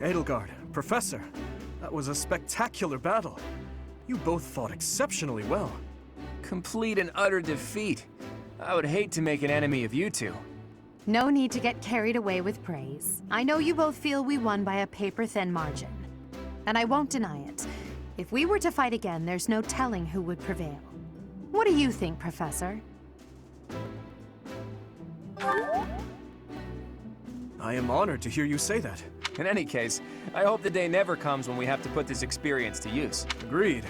Edelgard, Professor, that was a spectacular battle. You both fought exceptionally well. Complete and utter defeat. I would hate to make an enemy of you two. No need to get carried away with praise. I know you both feel we won by a paper-thin margin. And I won't deny it. If we were to fight again, there's no telling who would prevail. What do you think, Professor? I am honored to hear you say that. In any case, I hope the day never comes when we have to put this experience to use. Agreed.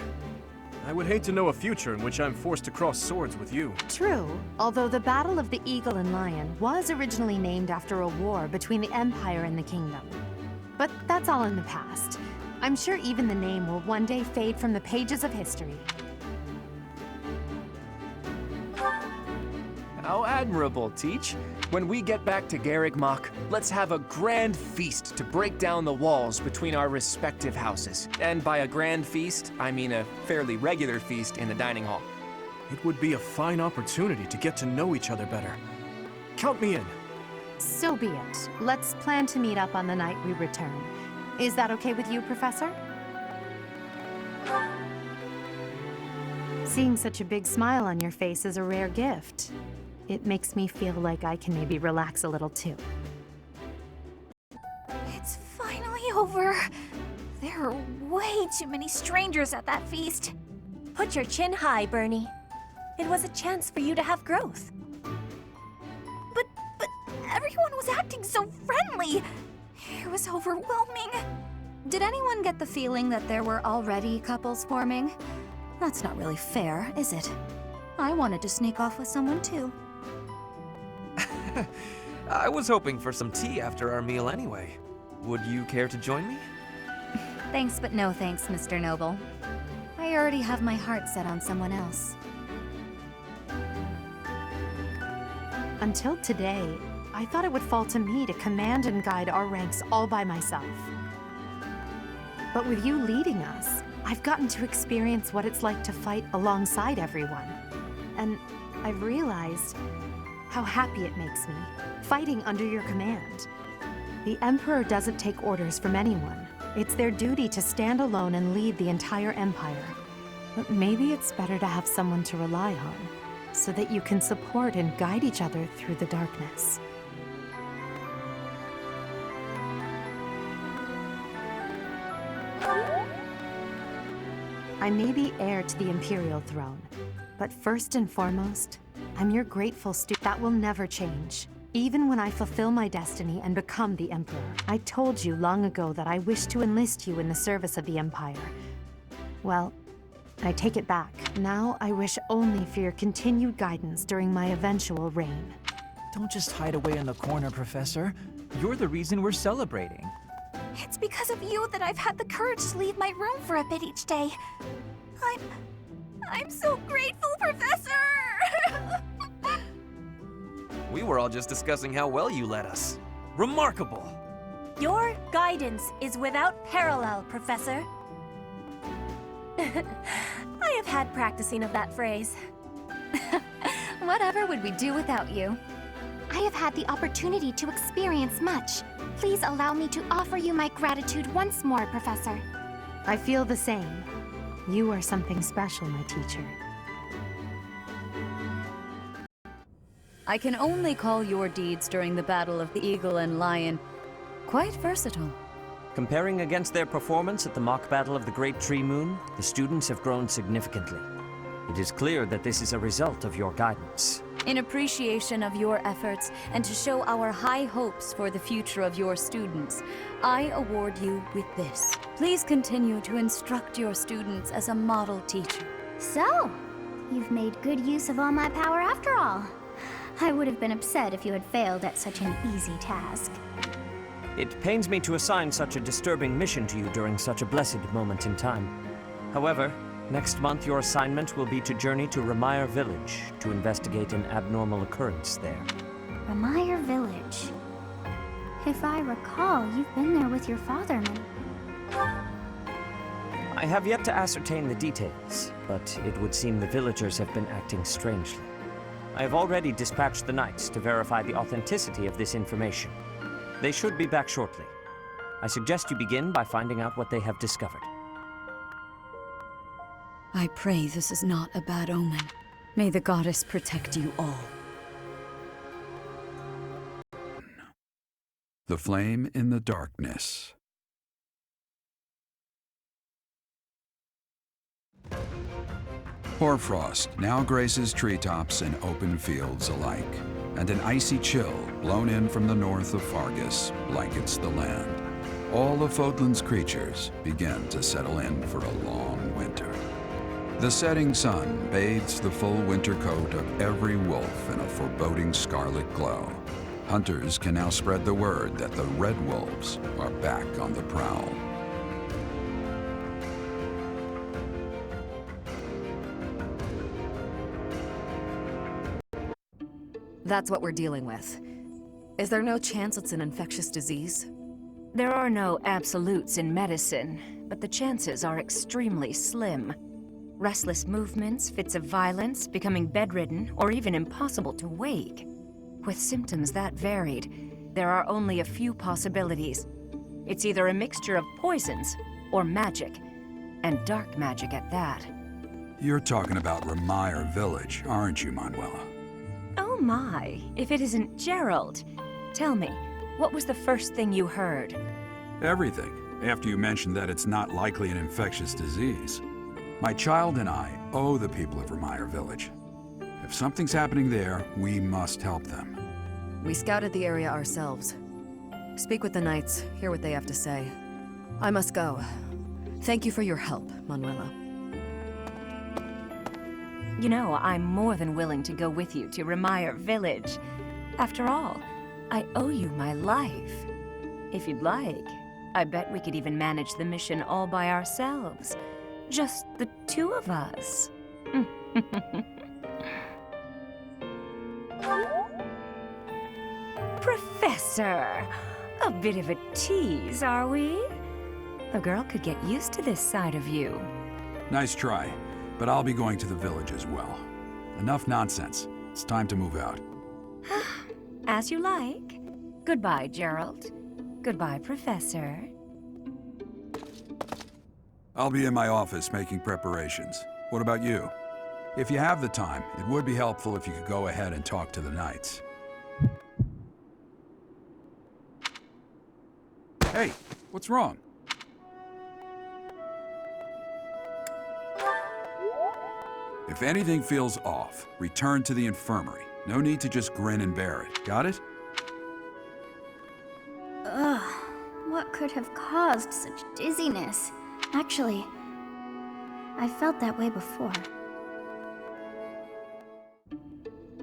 I would hate to know a future in which I'm forced to cross swords with you. True, although the Battle of the Eagle and Lion was originally named after a war between the Empire and the Kingdom. But that's all in the past. I'm sure even the name will one day fade from the pages of history. How admirable, Teach. When we get back to Garegg Mach, let's have a grand feast to break down the walls between our respective houses. And by a grand feast, I mean a fairly regular feast in the dining hall. It would be a fine opportunity to get to know each other better. Count me in. So be it. Let's plan to meet up on the night we return. Is that okay with you, Professor? Seeing such a big smile on your face is a rare gift. It makes me feel like I can maybe relax a little too. It's finally over. There are way too many strangers at that feast. Put your chin high, Bernie. It was a chance for you to have growth. But everyone was acting so friendly. It was overwhelming. Did anyone get the feeling that there were already couples forming? That's not really fair, is it? I wanted to sneak off with someone too. I was hoping for some tea after our meal anyway. Would you care to join me? Thanks, but no thanks, Mr. Noble. I already have my heart set on someone else. Until today, I thought it would fall to me to command and guide our ranks all by myself. But with you leading us, I've gotten to experience what it's like to fight alongside everyone. And I've realized how happy it makes me, fighting under your command. The Emperor doesn't take orders from anyone. It's their duty to stand alone and lead the entire Empire. But maybe it's better to have someone to rely on, so that you can support and guide each other through the darkness. I may be heir to the Imperial throne, but first and foremost, I'm your grateful student. That will never change. Even when I fulfill my destiny and become the Emperor, I told you long ago that I wish to enlist you in the service of the Empire. Well, I take it back. Now I wish only for your continued guidance during my eventual reign. Don't just hide away in the corner, Professor. You're the reason we're celebrating. It's because of you that I've had the courage to leave my room for a bit each day. I'm so grateful, Professor! We were all just discussing how well you led us. Remarkable! Your guidance is without parallel, Professor. I have had practicing of that phrase. Whatever would we do without you? I have had the opportunity to experience much. Please allow me to offer you my gratitude once more, Professor. I feel the same. You are something special, my teacher. I can only call your deeds during the Battle of the Eagle and Lion quite versatile. Comparing against their performance at the mock battle of the Great Tree Moon, the students have grown significantly. It is clear that this is a result of your guidance. In appreciation of your efforts and to show our high hopes for the future of your students, I award you with this. Please continue to instruct your students as a model teacher. So, you've made good use of all my power after all. I would have been upset if you had failed at such an easy task. It pains me to assign such a disturbing mission to you during such a blessed moment in time. However, next month your assignment will be to journey to Remire Village to investigate an abnormal occurrence there. Remire Village. If I recall, you've been there with your father. I have yet to ascertain the details, but it would seem the villagers have been acting strangely. I have already dispatched the knights to verify the authenticity of this information. They should be back shortly. I suggest you begin by finding out what they have discovered. I pray this is not a bad omen. May the goddess protect you all. The Flame in the Darkness. Hoarfrost now graces treetops and open fields alike, and an icy chill blown in from the north of Faerghus blankets the land. All of Fódlan's creatures begin to settle in for a long winter. The setting sun bathes the full winter coat of every wolf in a foreboding scarlet glow. Hunters can now spread the word that the Red Wolves are back on the prowl. That's what we're dealing with. Is there no chance it's an infectious disease? There are no absolutes in medicine, but the chances are extremely slim. Restless movements, fits of violence, becoming bedridden, or even impossible to wake. With symptoms that varied, there are only a few possibilities. It's either a mixture of poisons or magic, and dark magic at that. You're talking about Remire Village, aren't you, Manuela? Oh my, if it isn't Jeralt. Tell me, what was the first thing you heard? Everything, after you mentioned that it's not likely an infectious disease. My child and I owe the people of Remire Village. If something's happening there, we must help them. We scouted the area ourselves. Speak with the knights, hear what they have to say. I must go. Thank you for your help, Manuela. You know, I'm more than willing to go with you to Remire Village. After all, I owe you my life. If you'd like, I bet we could even manage the mission all by ourselves. Just the two of us. Professor! A bit of a tease, are we? A girl could get used to this side of you. Nice try, but I'll be going to the village as well. Enough nonsense. It's time to move out. As you like. Goodbye, Jeralt. Goodbye, Professor. I'll be in my office making preparations. What about you? If you have the time, it would be helpful if you could go ahead and talk to the knights. Hey, what's wrong? If anything feels off, return to the infirmary. No need to just grin and bear it. Got it? Ugh, what could have caused such dizziness? Actually, I felt that way before.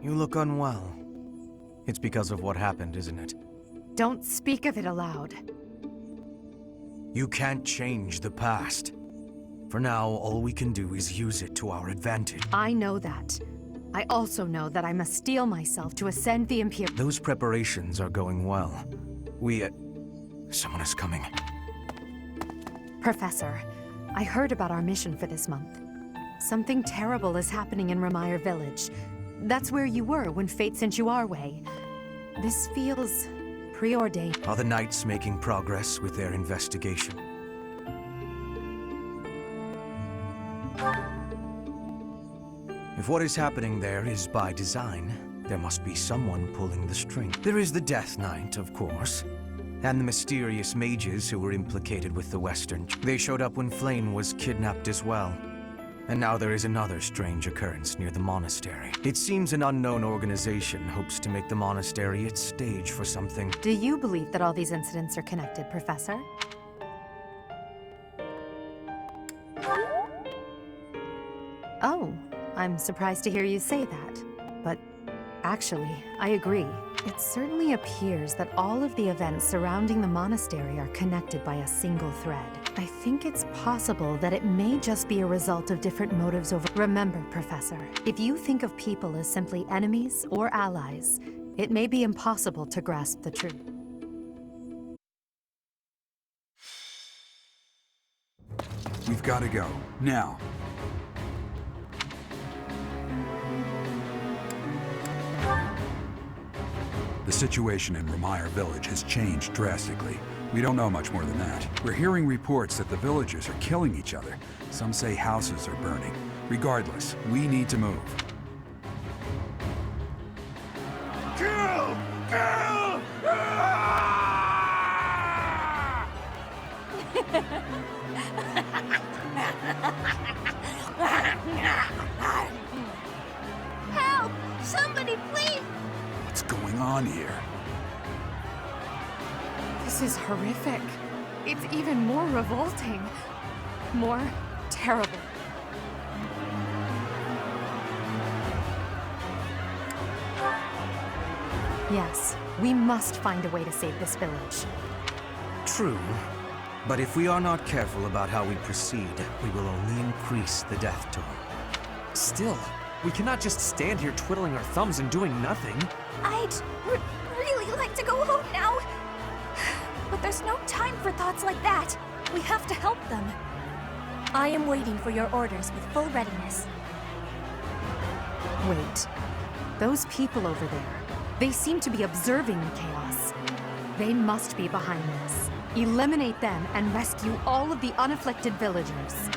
You look unwell. It's because of what happened, isn't it? Don't speak of it aloud. You can't change the past. For now, all we can do is use it to our advantage. I know that. I also know that I must steel myself to ascend the Imperial. Those preparations are going well. Someone is coming. Professor, I heard about our mission for this month. Something terrible is happening in Remire Village. That's where you were when fate sent you our way. This feels preordained. Are the knights making progress with their investigation? If what is happening there is by design, there must be someone pulling the string. There is the Death Knight, of course, and the mysterious mages who were implicated with the Western. They showed up when Flame was kidnapped as well. And now there is another strange occurrence near the monastery. It seems an unknown organization hopes to make the monastery its stage for something. Do you believe that all these incidents are connected, Professor? Oh, I'm surprised to hear you say that. But actually, I agree. It certainly appears that all of the events surrounding the monastery are connected by a single thread. I think it's possible that it may just be a result of different motives over... Remember, Professor, if you think of people as simply enemies or allies, it may be impossible to grasp the truth. We've got to go. Now. The situation in Remire Village has changed drastically. We don't know much more than that. We're hearing reports that the villagers are killing each other. Some say houses are burning. Regardless, we need to move. Kill! Kill! Help! Somebody, please! What's going on here? This is horrific. It's even more revolting. More terrible. Yes, we must find a way to save this village. True. But if we are not careful about how we proceed, we will only increase the death toll. Still, we cannot just stand here twiddling our thumbs and doing nothing. I'd really like to go home now. But there's no time for thoughts like that. We have to help them. I am waiting for your orders with full readiness. Wait. Those people over there, they seem to be observing the chaos. They must be behind this. Eliminate them and rescue all of the unafflicted villagers.